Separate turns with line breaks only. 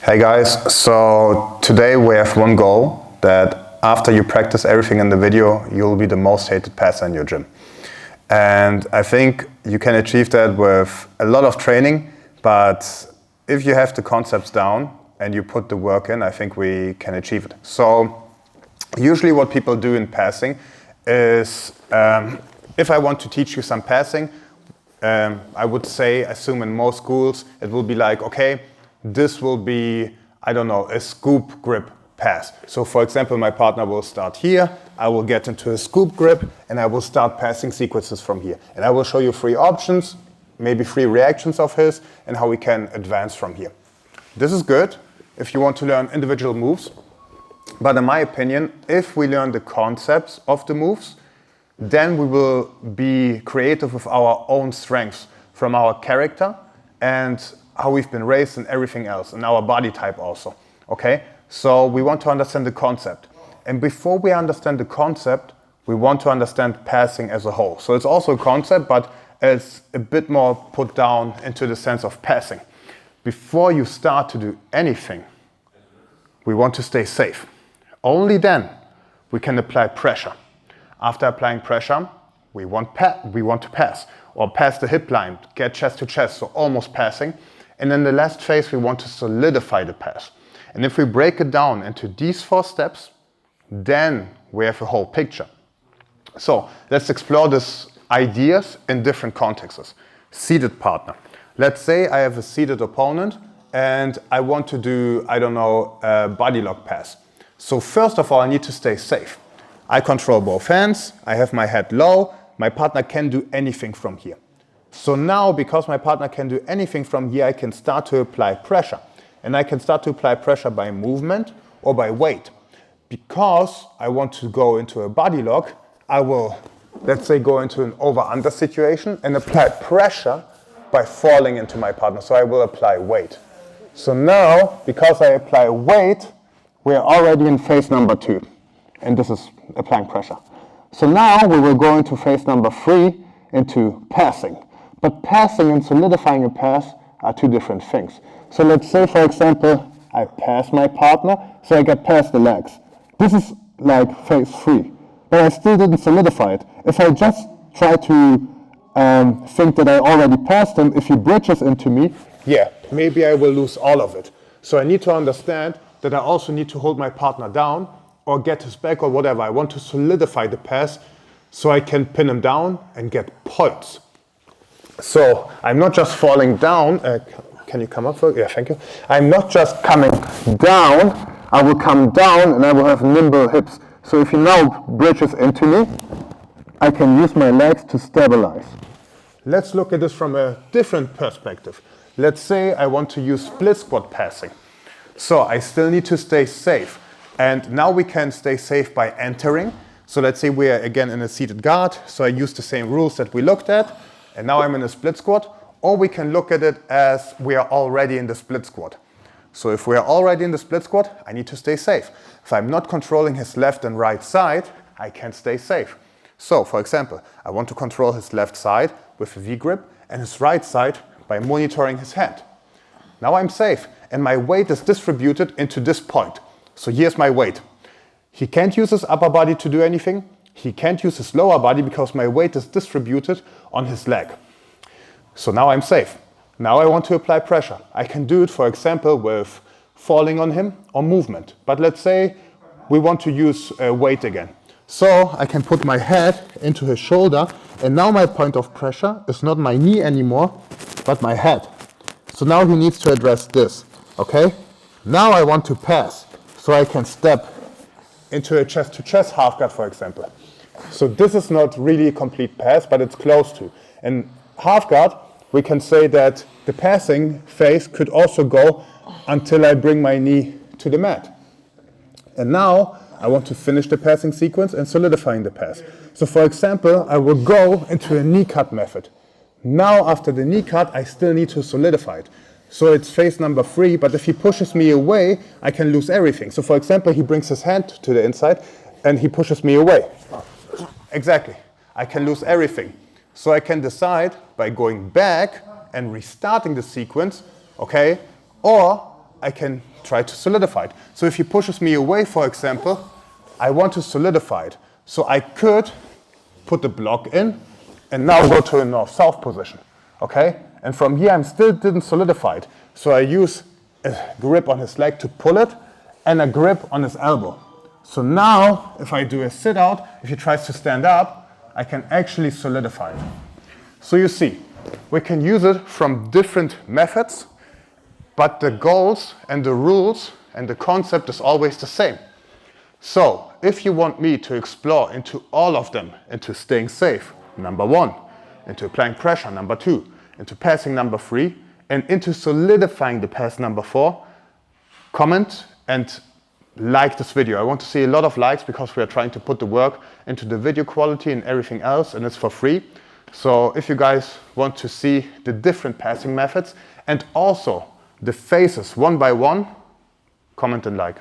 Hey guys, so today we have one goal, that after you practice everything in the video, you'll be the most hated passer in your gym. And I think you can achieve that with a lot of training, but if you have the concepts down and you put the work in, I think we can achieve it. So usually what people do in passing is, if I want to teach you some passing, I would assume in most schools, it will be like, okay, this will be, I don't know, a scoop grip pass. So for example, my partner will start here, I will get into a scoop grip, and I will start passing sequences from here. And I will show you 3 options, maybe 3 reactions of his, and how we can advance from here. This is good if you want to learn individual moves. But in my opinion, if we learn the concepts of the moves, then we will be creative with our own strengths from our character and how we've been raised and everything else, and our body type also, okay? So we want to understand the concept. And before we understand the concept, we want to understand passing as a whole. So it's also a concept, but it's a bit more put down into the sense of passing. Before you start to do anything, we want to stay safe. Only then we can apply pressure. After applying pressure, we want to pass, or pass the hip line, get chest to chest, so almost passing. And in the last phase, we want to solidify the pass. And if we break it down into these 4 steps, then we have a whole picture. So let's explore these ideas in different contexts. Seated partner. Let's say I have a seated opponent and I want to do, I don't know, a body lock pass. So first of all, I need to stay safe. I control both hands, I have my head low, my partner can do anything from here. So now, because my partner can do anything from here, I can start to apply pressure. And I can start to apply pressure by movement or by weight. Because I want to go into a body lock, I will, let's say, go into an over-under situation and apply pressure by falling into my partner. So I will apply weight. So now, because I apply weight, we are already in phase number 2. And this is applying pressure. So now we will go into phase number 3, into passing. But passing and solidifying a pass are 2 different things. So let's say, for example, I pass my partner, so I get past the legs. This is like phase 3, but I still didn't solidify it. If I just try to think that I already passed him, if he bridges into me, yeah, maybe I will lose all of it. So I need to understand that I also need to hold my partner down or get his back or whatever. I want to solidify the pass so I can pin him down and get points. So I'm not just falling down. Can you come up for? Yeah, thank you. I'm not just coming down. I will come down and I will have nimble hips. So if he now bridges into me, I can use my legs to stabilize. Let's look at this from a different perspective. Let's say I want to use split squat passing. So I still need to stay safe. And now we can stay safe by entering. So let's say we are again in a seated guard. So I use the same rules that we looked at. And now I'm in a split squat. Or we can look at it as we are already in the split squat. So if we are already in the split squat, I need to stay safe. If I'm not controlling his left and right side, I can't stay safe. So for example, I want to control his left side with a V grip and his right side by monitoring his hand. Now I'm safe and my weight is distributed into this point. So here's my weight. He can't use his upper body to do anything. He can't use his lower body because my weight is distributed on his leg. So now I'm safe. Now I want to apply pressure. I can do it, for example, with falling on him or movement. But let's say we want to use weight again. So I can put my head into his shoulder, and now my point of pressure is not my knee anymore, but my head. So now he needs to address this, okay? Now I want to pass, so I can step into a chest-to-chest half guard, for example. So this is not really a complete pass, but it's close to. And half guard, we can say that the passing phase could also go until I bring my knee to the mat. And now I want to finish the passing sequence and solidifying the pass. So for example, I will go into a knee cut method. Now after the knee cut, I still need to solidify it. So it's phase number 3, but if he pushes me away, I can lose everything. So for example, he brings his hand to the inside and he pushes me away. Exactly. I can lose everything. So I can decide by going back and restarting the sequence, okay, or I can try to solidify it. So if he pushes me away, for example, I want to solidify it. So I could put the block in and now go to a north-south position, okay? And from here, I still didn't solidify it. So I use a grip on his leg to pull it and a grip on his elbow. So now, if I do a sit out, if he tries to stand up, I can actually solidify it. So you see, we can use it from different methods, but the goals and the rules and the concept is always the same. So if you want me to explore into all of them, into staying safe, number 1, into applying pressure, number 2, into passing, number 3, and into solidifying the pass, number 4, comment and like this video. I want to see a lot of likes because we are trying to put the work into the video quality and everything else, and it's for free. So if you guys want to see the different passing methods and also the phases one by one, comment and like.